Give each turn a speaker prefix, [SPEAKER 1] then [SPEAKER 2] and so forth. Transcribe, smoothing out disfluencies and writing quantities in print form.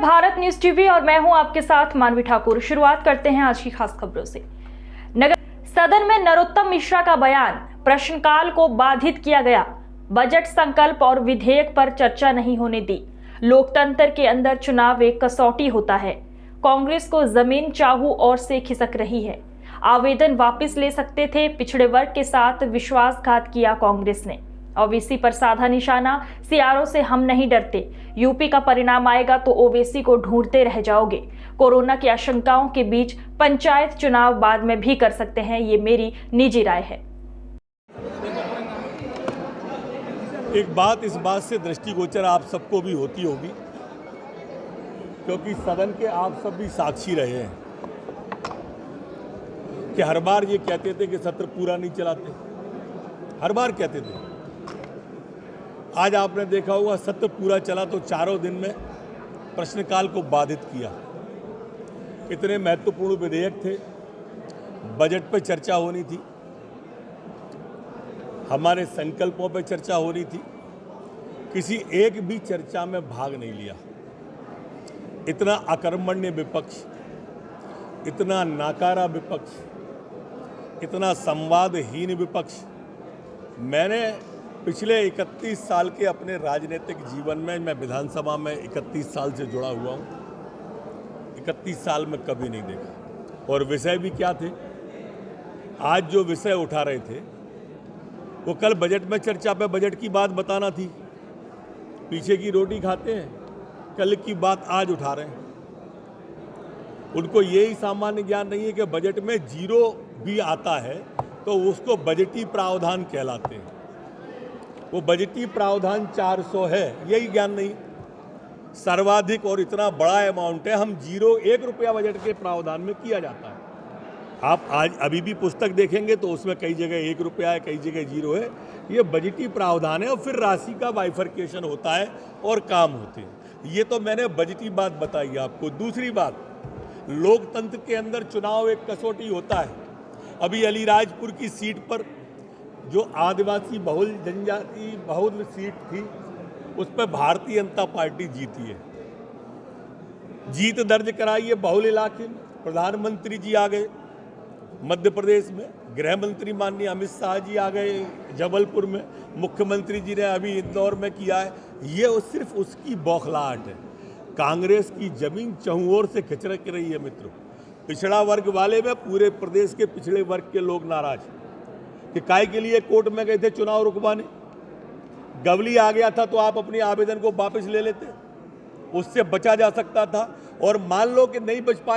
[SPEAKER 1] Bharat news TV और मैं हूं आपके साथ मानवी ठाकुर। शुरुआत करते हैं आज की खास खबरों से। नगर सदन में नरोत्तम मिश्रा का बयान, प्रश्नकाल को बाधित किया गया। बजट संकल्प और विधेयक पर चर्चा नहीं होने दी। लोकतंत्र के अंदर चुनाव एक कसौटी होता है। कांग्रेस को जमीन चाहू और से खिसक रही है। आवेदन वापस ले सकते थे। पिछड़े वर्ग के साथ विश्वासघात किया कांग्रेस ने। ओवैसी पर साधा निशाना, सीआरओ से हम नहीं डरते। यूपी का परिणाम आएगा तो ओवैसी को ढूंढते रह जाओगे। कोरोना की आशंकाओं के बीच पंचायत चुनाव बाद में भी कर सकते हैं, ये मेरी निजी राय है।
[SPEAKER 2] एक बात इस बात से दृष्टिगोचर आप सबको भी होती होगी, क्योंकि सदन के आप सब भी साक्षी रहे हैं कि हर बार ये कहते थे कि सत्र पूरा नहीं चलाते, हर बार कहते थे। आज आपने देखा होगा सत्र पूरा चला तो चारों दिन में प्रश्नकाल को बाधित किया। इतने महत्वपूर्ण विधेयक थे, बजट पर चर्चा होनी थी, हमारे संकल्पों पर चर्चा होनी थी, किसी एक भी चर्चा में भाग नहीं लिया। इतना अकर्मण्य विपक्ष, इतना नाकारा विपक्ष, इतना संवादहीन विपक्ष मैंने पिछले 31 साल के अपने राजनीतिक जीवन में, मैं विधानसभा में 31 साल से जुड़ा हुआ हूँ, 31 साल में कभी नहीं देखा। और विषय भी क्या थे? आज जो विषय उठा रहे थे वो कल बजट में चर्चा पे बजट की बात बताना थी। पीछे की रोटी खाते हैं, कल की बात आज उठा रहे हैं। उनको यही सामान्य ज्ञान नहीं है कि बजट में जीरो भी आता है तो उसको बजटीय प्रावधान कहलाते हैं। वो बजटीय प्रावधान 400 है, यही ज्ञान नहीं। सर्वाधिक और इतना बड़ा अमाउंट है, हम जीरो 1 रुपया बजट के प्रावधान में किया जाता है। आप आज अभी भी पुस्तक देखेंगे तो उसमें कई जगह 1 रुपया है, कई जगह जीरो है। ये बजटीय प्रावधान है और फिर राशि का बाइफर्केशन होता है और काम होते हैं। ये तो मैंने बजटीय बात बताई आपको। दूसरी बात, लोकतंत्र के अंदर चुनाव एक कसौटी होता है। अभी अलीराजपुर की सीट पर जो आदिवासी बहुल जनजाति बहुल सीट थी, उस पर भारतीय जनता पार्टी जीती है, जीत दर्ज कराई है बहुल इलाके में। प्रधानमंत्री जी आ गए मध्य प्रदेश में, गृह मंत्री माननीय अमित शाह जी आ गए जबलपुर में, मुख्यमंत्री जी ने अभी इंदौर में किया है। ये सिर्फ उसकी बौखलाहट है। कांग्रेस की जमीन चहुओर से खिसक रही है मित्रों। पिछड़ा वर्ग वाले में पूरे प्रदेश के पिछड़े वर्ग के लोग नाराज कि काय के लिए कोर्ट में गए थे चुनाव रुकवाने। गवली आ गया था तो आप अपने आवेदन को वापस ले लेते, उससे बचा जा सकता था। और मान लो कि नहीं बच पाए